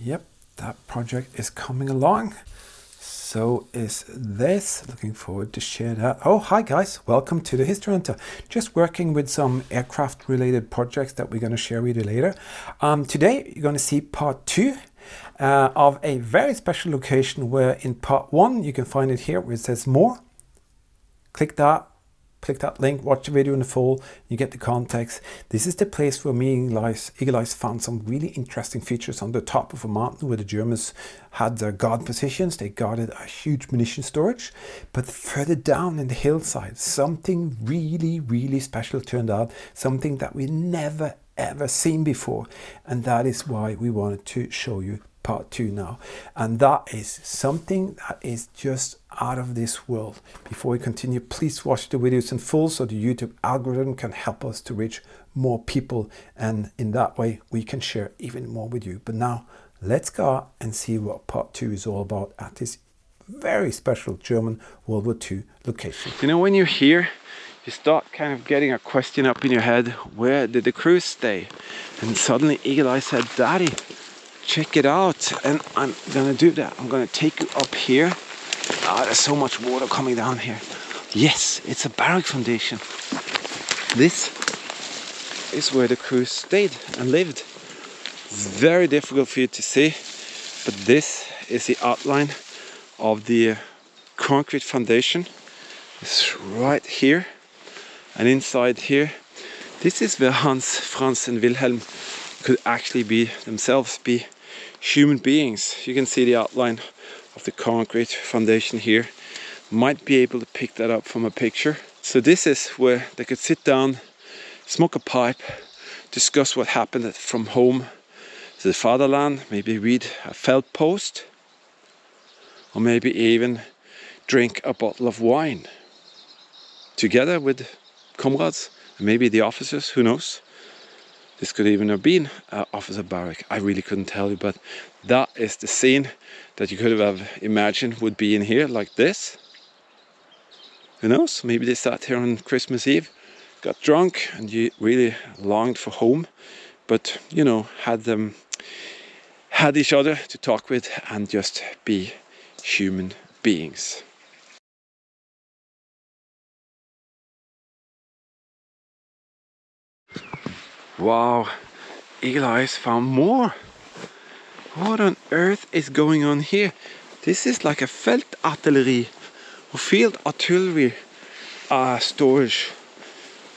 Yep, that project is coming along. So is this. Looking forward to share that. Oh, hi guys, welcome to the History Hunter. Just working with some aircraft related projects that we're going to share with you later. Today you're going to see part 2 of a very special location where in part 1 you can find it here where it says more. Click that link, watch the video in the full, you get the context. This is the place where me and Eagle Eyes found some really interesting features on the top of a mountain where the Germans had their guard positions. They guarded a huge munition storage. But further down in the hillside, something really special turned out, something that we never ever seen before. And that is why we wanted to show you part 2 now, and that is something that is just out of this world. Before we continue, please watch the videos in full so the YouTube algorithm can help us to reach more people, and in that way we can share even more with you. But now let's go and see what part 2 is all about at this very special German World War II location. You know, when you're here, you start kind of getting a question up in your head: where did the crew stay? And suddenly Eagle Eye said, "Daddy, check it out," and I'm gonna do that. I'm gonna take you up here. There's so much water coming down here. Yes, it's a barrack foundation. This is where the crew stayed and lived. It's very difficult for you to see, but this is the outline of the concrete foundation. It's right here, and inside here, this is where Hans, Franz and Wilhelm could actually be themselves be human beings. You can see the outline of the concrete foundation here. Might be able to pick that up from a picture. So this is where they could sit down, smoke a pipe, discuss what happened from home to the fatherland, maybe read a felt post, or maybe even drink a bottle of wine together with comrades and maybe the officers, who knows. This could even have been an officer barrack. I really couldn't tell you, but that is the scene that you could have imagined would be in here, like this. Who knows? Maybe they sat here on Christmas Eve, got drunk, and you really longed for home, but you know, had each other to talk with and just be human beings. Wow, Eagle Eyes found more. What on earth is going on here? This is like a Feldartillerie or field artillery storage.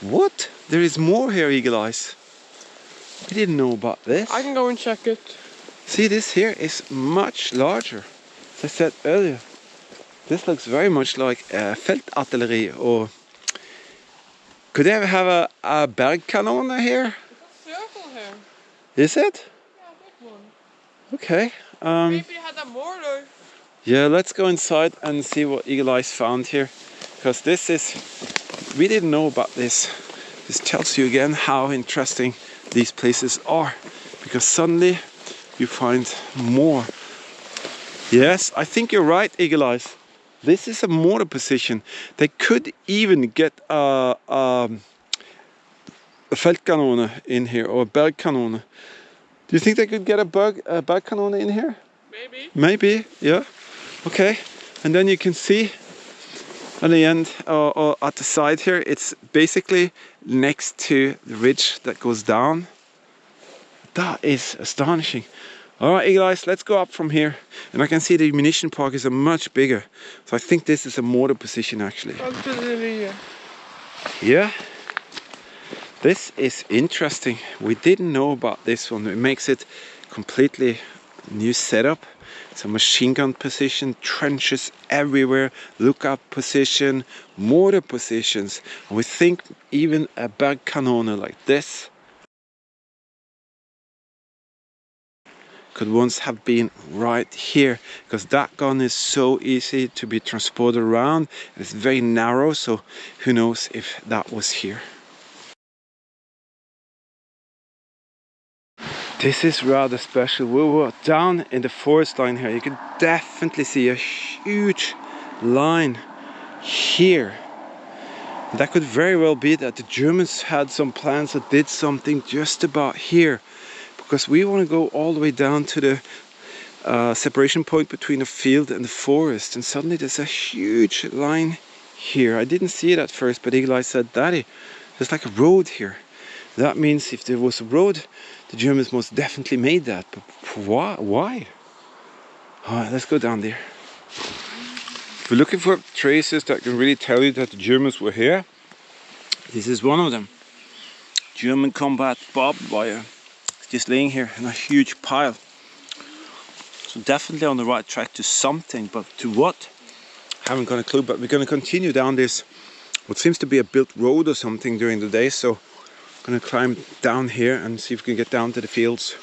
What? There is more here, Eagle Eyes. We didn't know about this. I can go and check it. See, this here is much larger. As I said earlier, this looks very much like a Feldartillerie, or could they ever have a bergkanon here? Circle here. Is it? Yeah, big one. Okay. Maybe they had a mortar. Yeah, let's go inside and see what Eagle Eyes found here, because this is, we didn't know about this. This tells you again how interesting these places are, because suddenly you find more. Yes, I think you're right, Eagle Eyes. This is a mortar position. They could even get a Feldkanone in here, or a bergkanone. Do you think they could get a bergkanone in here? Maybe. Maybe, yeah. Okay, and then you can see at the end, or at the side here, it's basically next to the ridge that goes down. That is astonishing. All right, Eagle Eyes, let's go up from here. And I can see the munition park is much bigger. So I think this is a mortar position actually. Yeah. This is interesting. We didn't know about this one. It makes it completely new setup. It's a machine gun position, trenches everywhere, lookout position, mortar positions. And we think even a bergkanone like this could once have been right here, because that gun is so easy to be transported around. It's very narrow, so who knows if that was here. This is rather special. We were down in the forest line here. You can definitely see a huge line here. And that could very well be that the Germans had some plans that did something just about here, because we want to go all the way down to the separation point between the field and the forest, and suddenly there's a huge line here. I didn't see it at first, but Eagle Eye said, "Daddy, there's like a road here." That means if there was a road, the Germans most definitely made that. But why? Alright, let's go down there. If you're looking for traces that can really tell you that the Germans were here, this is one of them. German combat barbed wire. It's just laying here in a huge pile. So definitely on the right track to something, but to what? Haven't got a clue, but we're going to continue down this, what seems to be a built road or something during the day. So I'm going to climb down here and see if we can get down to the fields.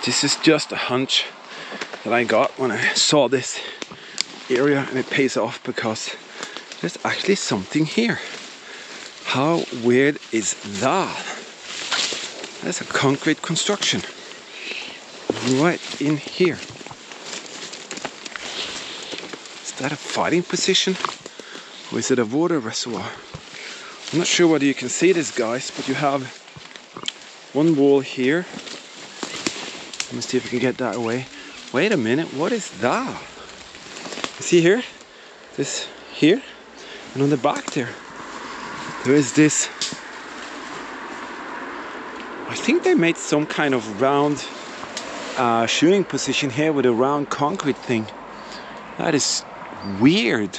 This is just a hunch that I got when I saw this area, and it pays off because there's actually something here. How weird is that? That's a concrete construction right in here. Is that a fighting position or is it a water reservoir? I'm not sure whether you can see this, guys, but you have one wall here. Let me see if we can get that away. Wait a minute, what is that? You see here? This here? And on the back there is this. I think they made some kind of round shooting position here with a round concrete thing. That is weird.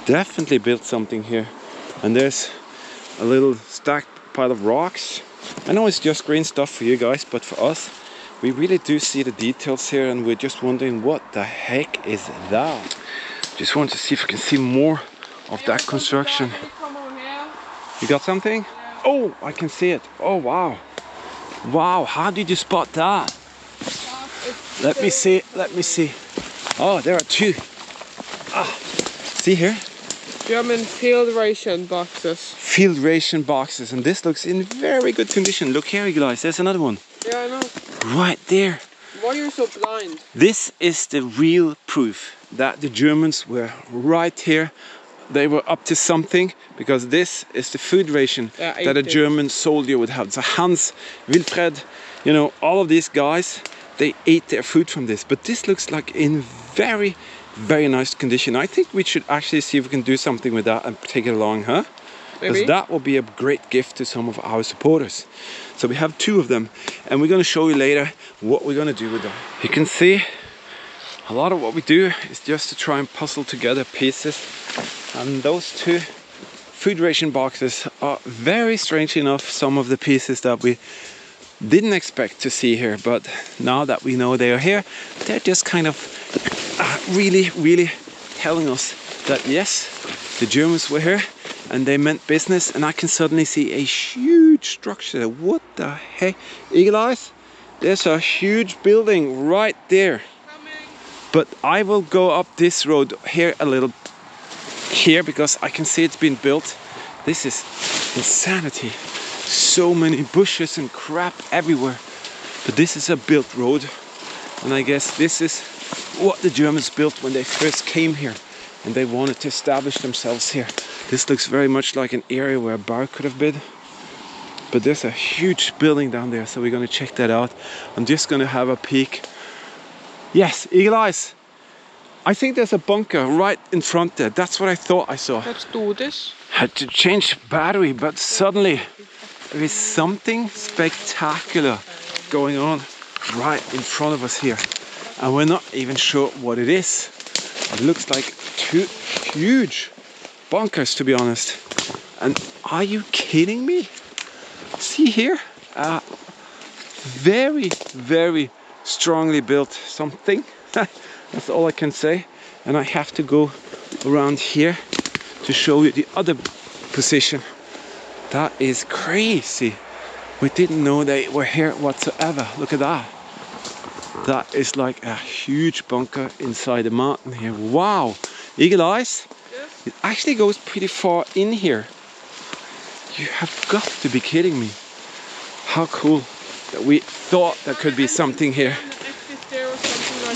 Definitely built something here. And there's a little stacked pile of rocks. I know it's just green stuff for you guys, but for us, we really do see the details here, and we're just wondering what the heck is that. Just want to see if we can see more of that construction. You got something? Yeah. Oh, I can see it. Oh, wow. Wow, how did you spot that? Let me see, let me see. Oh, there are two. Ah, see here? German field ration boxes. Field ration boxes, and this looks in very good condition. Look here, guys, there's another one. Yeah, I know. Right there. Why are you so blind? This is the real proof that the Germans were right here. They were up to something, because this is the food ration that a German soldier would have. So Hans, Wilfred, you know, all of these guys, they ate their food from this. But this looks like in very, very nice condition. I think we should actually see if we can do something with that and take it along, huh? Because that will be a great gift to some of our supporters. So we have two of them, and we're going to show you later what we're going to do with them. You can see a lot of what we do is just to try and puzzle together pieces, and those two food ration boxes are, very strangely enough, some of the pieces that we didn't expect to see here, but now that we know they are here, they're just kind of really telling us that yes, the Germans were here and they meant business. And I can suddenly see a huge structure. What the heck? Eagle eyes? There's a huge building right there. But I will go up this road here a little here, because I can see it's been built. This is insanity. So many bushes and crap everywhere. But this is a built road, and I guess this is what the Germans built when they first came here and they wanted to establish themselves here. This looks very much like an area where a bar could have been. But there's a huge building down there, so we're going to check that out. I'm just going to have a peek. Yes, eagle eyes. I think there's a bunker right in front there. That's what I thought I saw. Let's do this. Had to change battery, but suddenly there is something spectacular going on right in front of us here. And we're not even sure what it is. It looks like two huge bunkers, to be honest. And are you kidding me? See here? Very, very strongly built something. That's all I can say. And I have to go around here to show you the other position. That is crazy. We didn't know they were here whatsoever. Look at that. That is like a huge bunker inside the mountain here. Wow. Eagle eyes? Yes. It actually goes pretty far in here. You have got to be kidding me. How cool that we thought there could be something here.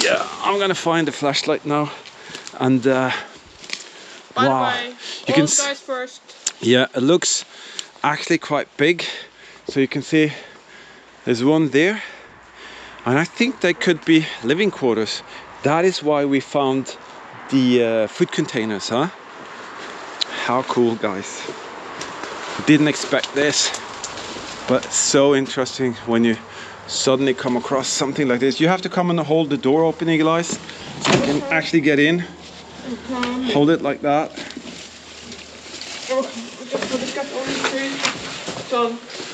Yeah, I'm gonna find the flashlight now. And wow. Bye. You can guys first. Yeah, it looks actually quite big. So you can see there's one there. And I think they could be living quarters. That is why we found the food containers, huh? How cool, guys. Didn't expect this, but so interesting when you suddenly come across something like this. You have to come and hold the door open, Eagle Eyes, so you can actually get in. Hold it like that.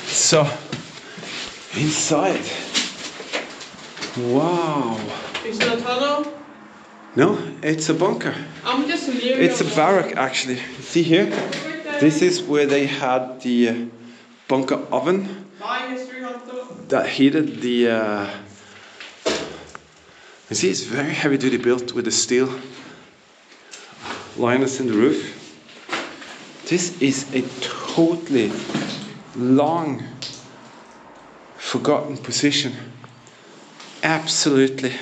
So, inside. Wow. Is it a tunnel? No, it's a bunker. It's a barrack, actually. See here? This is where they had the bunker oven that heated the... You see, it's very heavy duty built with the steel liners in the roof. This is a totally long forgotten position. Absolutely.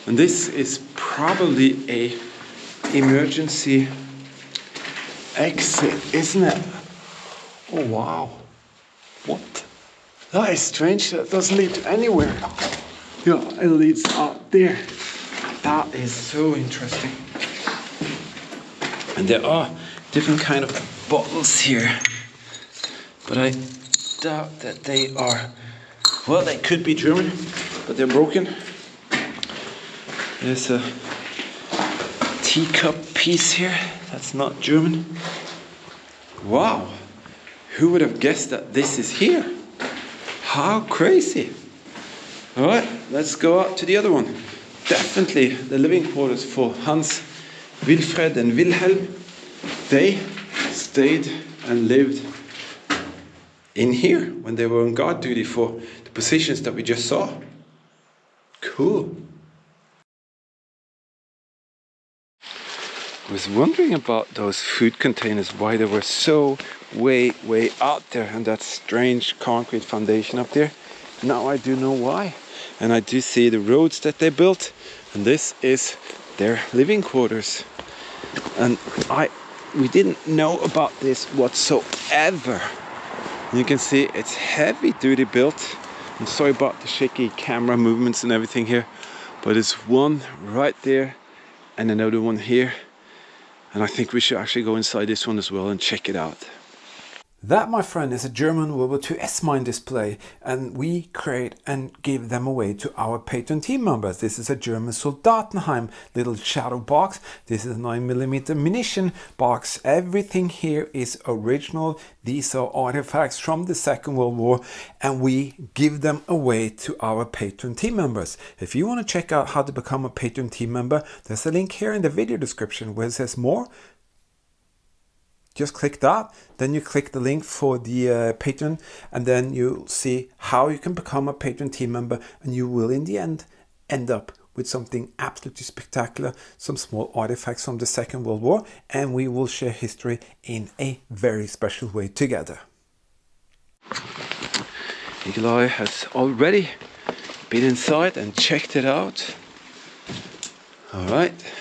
And this is probably a emergency exit, isn't it? Oh wow. What? That is strange. That doesn't lead to anywhere. Yeah, it leads out there. That is so interesting. And there are different kind of bottles here, but I doubt that they are, well, they could be German, but they're broken. There's a teacup piece here that's not German. Wow, who would have guessed that this is here? How crazy. All right, let's go out to the other one. Definitely the living quarters for Hans, Wilfred and Wilhelm. They stayed and lived in here when they were on guard duty for the positions that we just saw. Cool. I was wondering about those food containers, why they were so way out there, and that strange concrete foundation up there. Now I do know why. And I do see the roads that they built, and this is their living quarters. And we didn't know about this whatsoever. And you can see it's heavy duty built. I'm sorry about the shaky camera movements and everything here, but it's one right there and another one here. And I think we should actually go inside this one as well and check it out. That, my friend, is a German WWII mine display, and we create and give them away to our patron team members. This is a German Soldatenheim little shadow box. This is a 9mm munition box. Everything here is original. These are artifacts from the Second World War, and we give them away to our patron team members. If you want to check out how to become a patron team member, there's a link here in the video description where it says more. Just click that, then you click the link for the patron, and then you'll see how you can become a patron team member, and you will in the end up with something absolutely spectacular, some small artifacts from the Second World War, and we will share history in a very special way together. Eagle Eye has already been inside and checked it out. All right,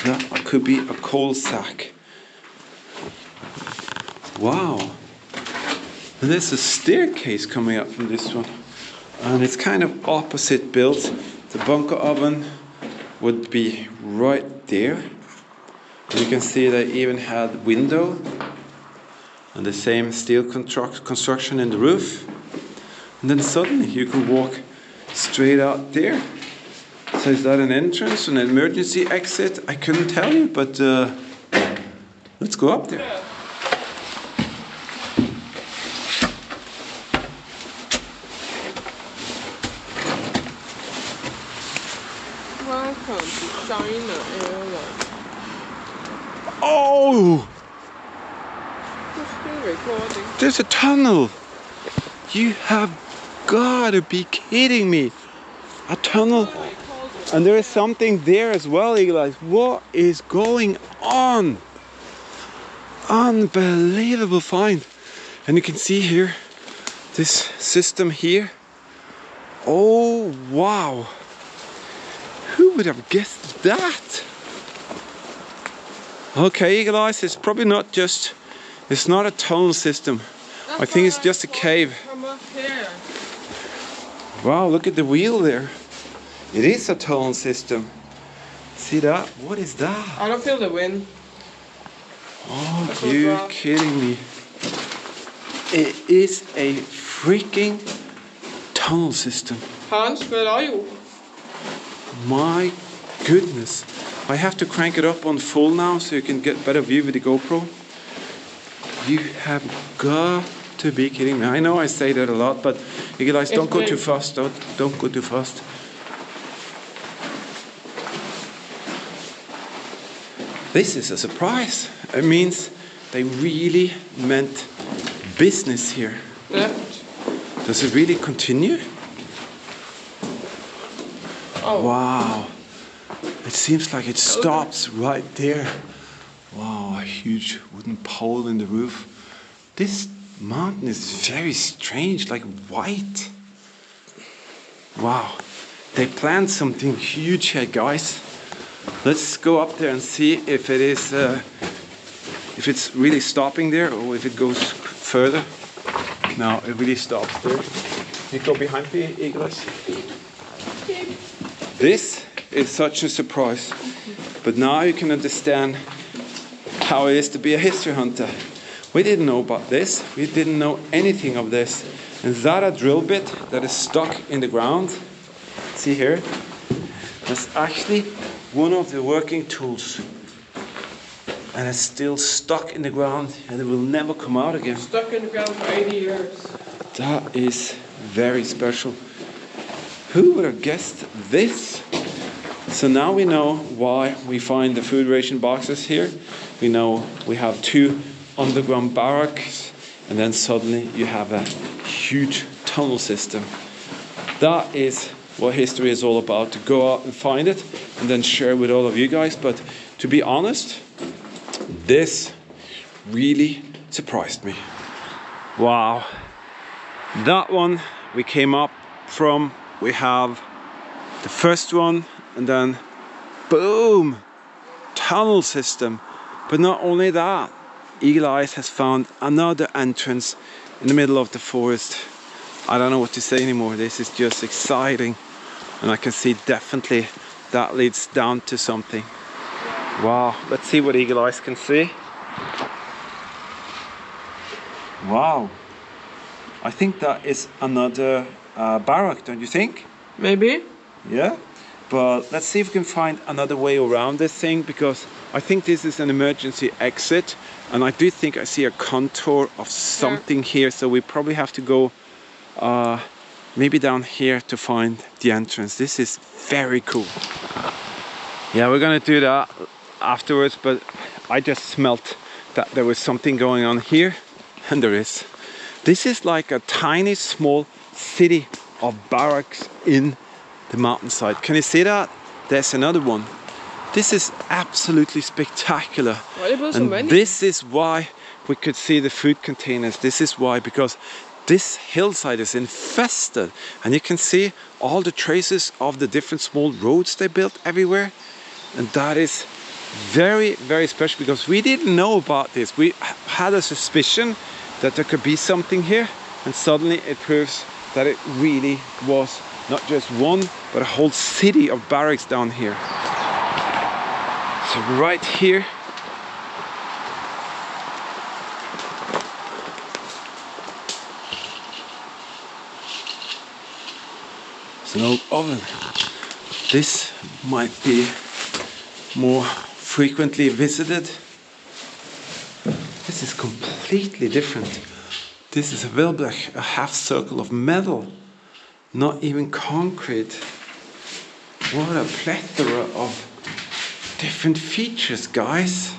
that could be a coal sack. Wow, and there's a staircase coming up from this one, and it's kind of opposite built. The bunker oven would be right there. And you can see they even had window and the same steel construction in the roof. And then suddenly you can walk straight out there. So is that an entrance, an emergency exit? I couldn't tell you, but let's go up there. Welcome to China Airlines. Oh! We're still recording. There's a tunnel! You have got to be kidding me! A tunnel! And there is something there as well, Eagle Eyes. What is going on? Unbelievable find! And you can see here, this system here. Oh wow! Who would have guessed that? Okay, Eagle Eyes, it's probably not just, it's not a tunnel system. I think it's just a cave. Come up here. Wow, look at the wheel there. It is a tunnel system. See that? What is that? I don't feel the wind. Oh, you're kidding me. It is a freaking tunnel system. Hans, where are you? My goodness. I have to crank it up on full now so you can get better view with the GoPro. You have got to be kidding me. I know I say that a lot, but you guys don't go too fast. Don't go too fast. This is a surprise. It means they really meant business here. Yeah. Does it really continue? Oh. Wow. It seems like it stops right there. Wow, a huge wooden pole in the roof. This mountain is very strange, like white. Wow. They planned something huge here, guys. Let's go up there and see if it is, if it's really stopping there or if it goes further. No, it really stops there. You go behind me, Eagles. This is such a surprise, but now you can understand how it is to be a history hunter. We didn't know about this. We didn't know anything of this. And that a drill bit that is stuck in the ground. See here? That's actually one of the working tools. And it's still stuck in the ground and it will never come out again. Stuck in the ground for 80 years. That is very special. Who would have guessed this? So now we know why we find the food ration boxes here. We know we have 2 underground barracks, and then suddenly you have a huge tunnel system. That is what history is all about, to go out and find it and then share with all of you guys. But to be honest, this really surprised me. Wow. That one we came up from, we have the first one, and then boom, tunnel system. But not only that, Eagle Eyes has found another entrance in the middle of the forest. I don't know what to say anymore. This is just exciting, and I can see definitely that leads down to something. Wow, let's see what Eagle Eyes can see. Wow, I think that is another barrack, don't you think? Maybe. Yeah, but let's see if we can find another way around this thing, because I think this is an emergency exit, and I do think I see a contour of something here, so we probably have to go maybe down here to find the entrance. This is very cool. Yeah, we're gonna do that afterwards, but I just smelt that there was something going on here, and there is. This is like a tiny small city of barracks in the mountainside. Can you see that? There's another one. This is absolutely spectacular. And this is why we could see the food containers. This is why, because this hillside is infested, and you can see all the traces of the different small roads they built everywhere. And that is very, very special, because we didn't know about this. We had a suspicion that there could be something here, and suddenly it proves that it really was not just one, but a whole city of barracks down here. So right here, it's an old oven. This might be more frequently visited. This is completely different. This is a wellblech, a half circle of metal, not even concrete. What a plethora of different features, guys.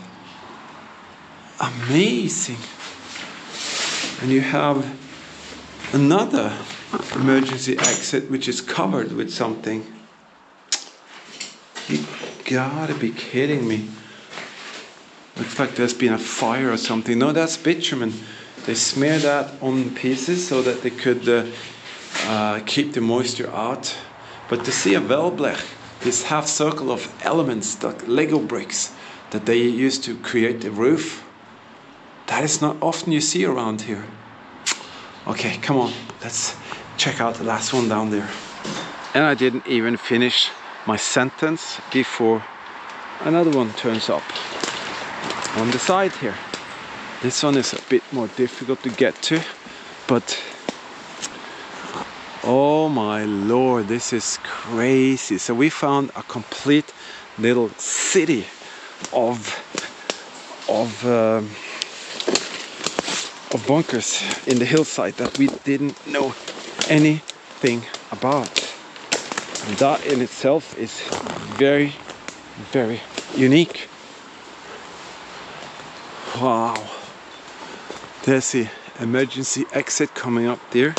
Amazing. And you have another emergency exit which is covered with something. You gotta be kidding me. Looks like there's been a fire or something. No, that's bitumen. They smear that on pieces so that they could keep the moisture out. But to see a wellblech, this half circle of elements, like Lego bricks that they used to create the roof, that is not often you see around here. Okay, come on, let's check out the last one down there. And I didn't even finish my sentence before another one turns up on the side here. This one is a bit more difficult to get to, but oh my lord, this is crazy. So we found a complete little city of bunkers in the hillside that we didn't know anything about. And that in itself is very, very unique. Wow. There's the emergency exit coming up there.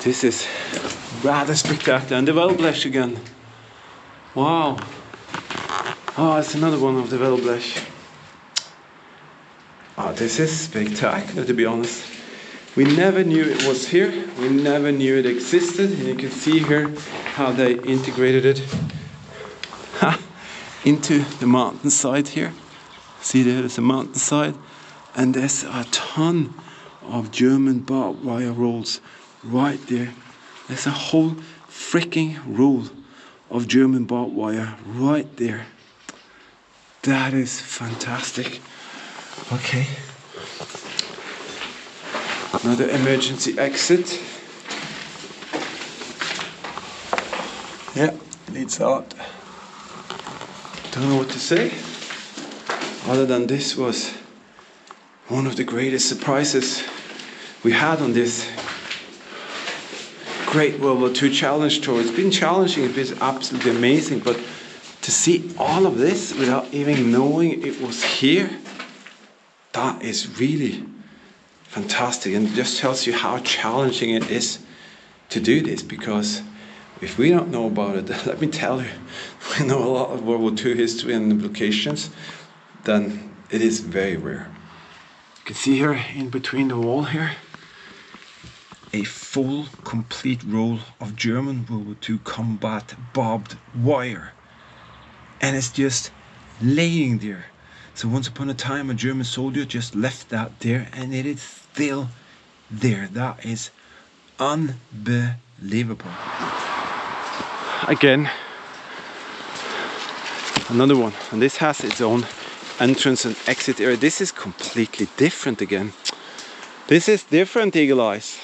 This is rather spectacular. And the Wellblech again. Wow. Oh, it's another one of the Wellblech. Oh, this is spectacular, to be honest. We never knew it was here. We never knew it existed. And you can see here how they integrated it into the mountainside here. See, there's a mountainside, and there's a ton of German barbed wire rolls right there. There's a whole freaking roll of German barbed wire right there. That is fantastic. Okay. Another emergency exit. Yeah, leads out. Don't know what to say, other than this was one of the greatest surprises we had on this Great World War II challenge tour. It's been challenging, it's been absolutely amazing, but to see all of this without even knowing it was here, that is really fantastic, and it just tells you how challenging it is to do this, because if we don't know about it, let me tell you, we know a lot of World War II history and implications, then it is very rare. You can see here in between the wall here, a full complete roll of German World War II combat barbed wire. And it's just laying there. So once upon a time a German soldier just left that there, and it is still there. That is unbelievable. Again, another one, and this has its own entrance and exit area. This is completely different again. This is different, Eagle Eyes.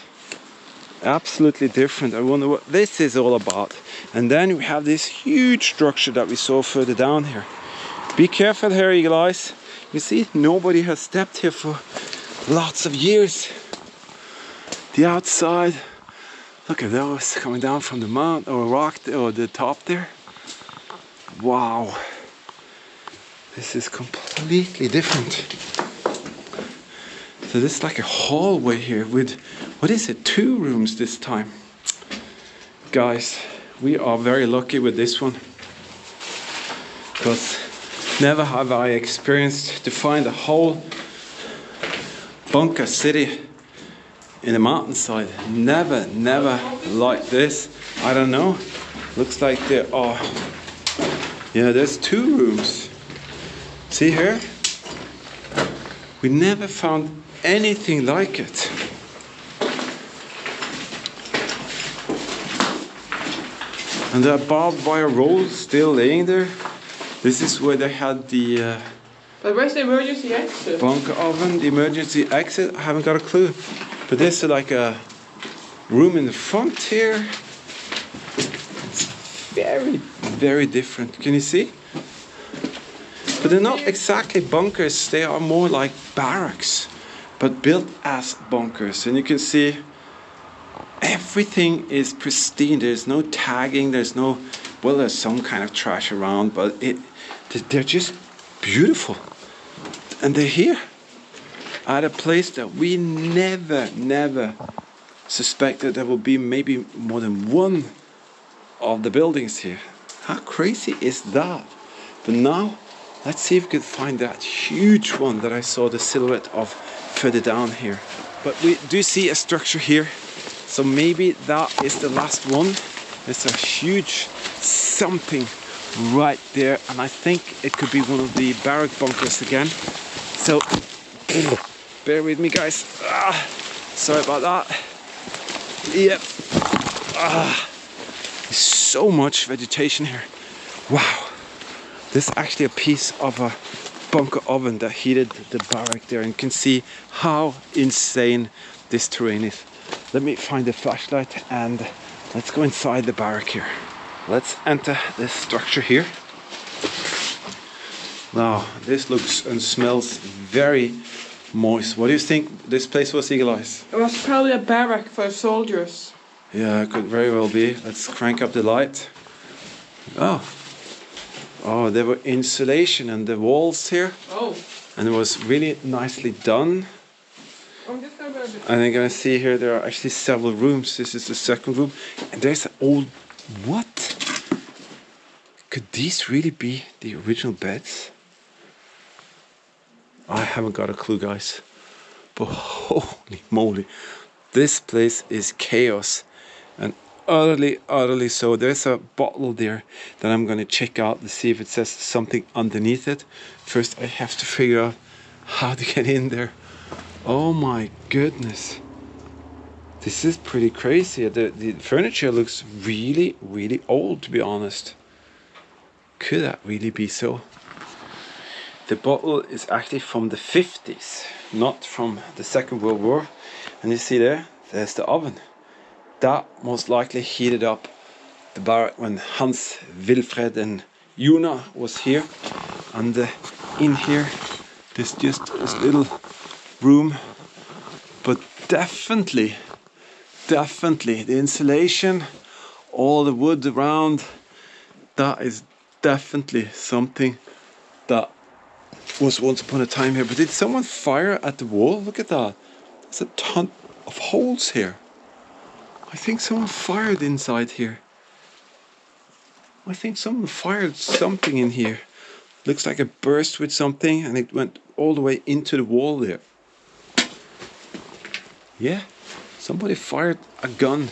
Absolutely different. I wonder what this is all about. And then we have this huge structure that we saw further down here. Be careful here, Eagle Eyes. You see, nobody has stepped here for lots of years. The outside, look at those coming down from the mountain or rock or the top there. Wow, this is completely different. So this is like a hallway here with, what is it, 2 rooms this time. Guys, we are very lucky with this one, because never have I experienced to find a whole bunker city in a mountainside. Never like this. I don't know. Looks like there are, yeah, there's 2 rooms. See here? We never found anything like it. And there are barbed wire rolls still laying there. This is where they had the but where's the emergency exit? Bunker oven, the emergency exit. I haven't got a clue. But there's like a room in the front here. It's very different. Can you see? But they're not exactly bunkers. They are more like barracks, but built as bunkers. And you can see everything is pristine. There's no tagging. There's no, well, there's some kind of trash around, but they're just beautiful. And they're here at a place that we never suspected there would be maybe more than one of the buildings here. How crazy is that? But now, let's see if we can find that huge one that I saw the silhouette of further down here. But we do see a structure here, so maybe that is the last one. There's a huge something right there, and I think it could be one of the barrack bunkers again. So bear with me, guys. Sorry about that. Yep. There's so much vegetation here. Wow. This is actually a piece of a bunker oven that heated the barrack there, and you can see how insane this terrain is. Let me find a flashlight and let's go inside the barrack here. Let's enter this structure here. Now, this looks and smells very moist. What do you think this place was, Eagle Eyes? It was probably a barrack for soldiers. Yeah, it could very well be. Let's crank up the light. Oh, there were insulation in the walls here. Oh. And it was really nicely done. I'm just gonna and you're gonna see here there are actually several rooms. This is the second room. And there's an old... What? Could these really be the original beds? I haven't got a clue, guys. But holy moly. This place is chaos. And utterly so. There's a bottle there that I'm going to check out to see if it says something underneath it. First I have to figure out how to get in there. Oh my goodness, this is pretty crazy. The furniture looks really old, to be honest. Could that really be so? The bottle is actually from the 50s, not from the Second World War. And you see there's the oven. That most likely heated up the barrack when Hans, Wilfred and Juna was here. And in here there's just this little room, but definitely the insulation, all the wood around, that is definitely something that was once upon a time here. But did someone fire at the wall? Look at that. There's a ton of holes here. I think someone fired inside here. I think someone fired something in here. Looks like a burst with something and it went all the way into the wall there. Yeah, somebody fired a gun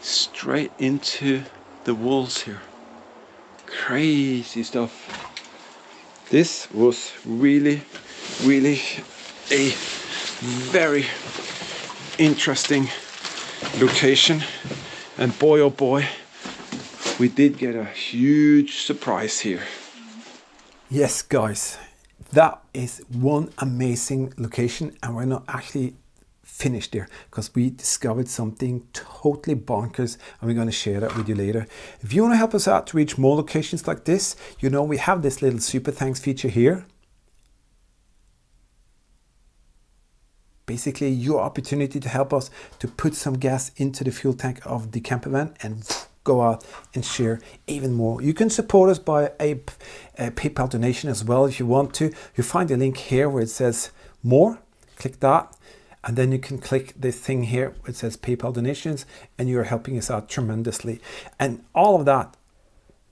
straight into the walls here. Crazy stuff. This was really a very interesting location, and boy oh boy, we did get a huge surprise here. Yes guys, that is one amazing location, and we're not actually finished there because we discovered something totally bonkers, and we're going to share that with you later. If you want to help us out to reach more locations like this, you know we have this little super thanks feature here. Basically your opportunity to help us to put some gas into the fuel tank of the camper van and go out and share even more. You can support us by a PayPal donation as well if you want to. You find the link here where it says more. Click that, and then you can click this thing here where it says PayPal donations, and you're helping us out tremendously. And all of that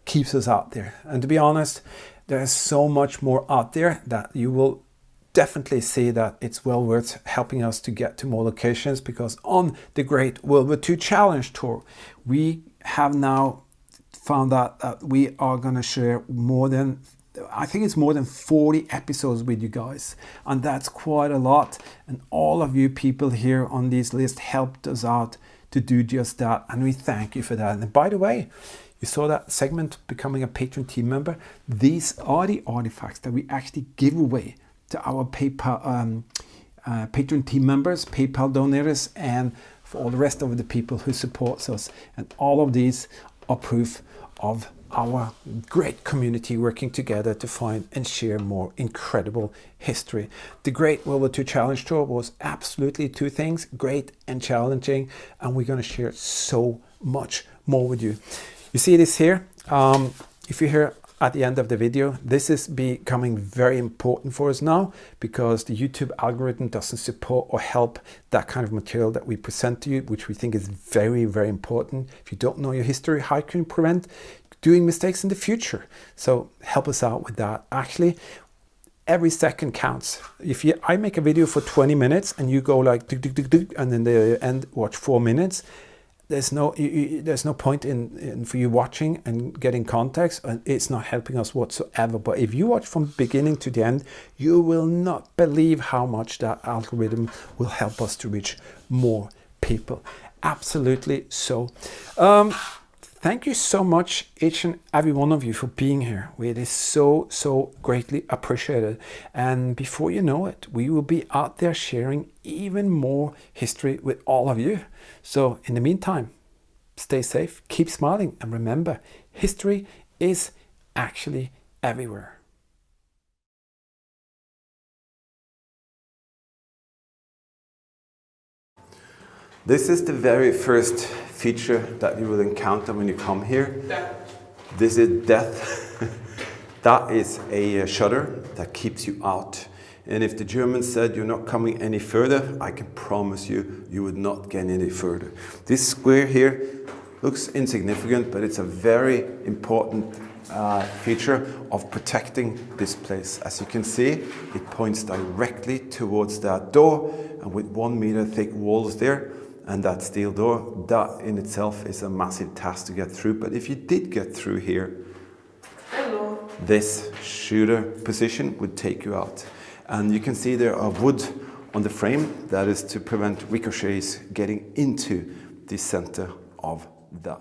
keeps us out there. And to be honest, there's so much more out there that you will definitely see that it's well worth helping us to get to more locations, because on the Great World War II Challenge Tour, we have now found out that we are going to share more than, I think it's more than 40 episodes with you guys, and that's quite a lot. And all of you people here on this list helped us out to do just that, and we thank you for that. And by the way, you saw that segment, becoming a patron team member. These are the artifacts that we actually give away to our PayPal patron team members, PayPal donors, and for all the rest of the people who supports us. And all of these are proof of our great community working together to find and share more incredible history. The Great World War II Challenge Tour was absolutely two things, great and challenging, and we're going to share so much more with you. You see this here? If you're here at the end of the video, this is becoming very important for us now, because the YouTube algorithm doesn't support or help that kind of material that we present to you, which we think is very important. If you don't know your history, how can you prevent doing mistakes in the future? So help us out with that. Actually, every second counts. If I make a video for 20 minutes and you go like and then the end watch 4 minutes, there's no point in for you watching and getting context, and it's not helping us whatsoever. But if you watch from beginning to the end, you will not believe how much that algorithm will help us to reach more people. Absolutely so. Thank you so much, each and every one of you, for being here. It is so greatly appreciated. And before you know it, we will be out there sharing even more history with all of you. So in the meantime, stay safe, keep smiling, and remember, history is actually everywhere. This is the very first feature that you will encounter when you come here. Death. This is death. That is a shutter that keeps you out. And if the Germans said you're not coming any further, I can promise you, you would not get any further. This square here looks insignificant, but it's a very important feature of protecting this place. As you can see, it points directly towards that door, and with 1 meter thick walls there, and that steel door, that in itself is a massive task to get through. But if you did get through here, Hello. this shooter position would take you out. And you can see there are wood on the frame. That is to prevent ricochets getting into the center of the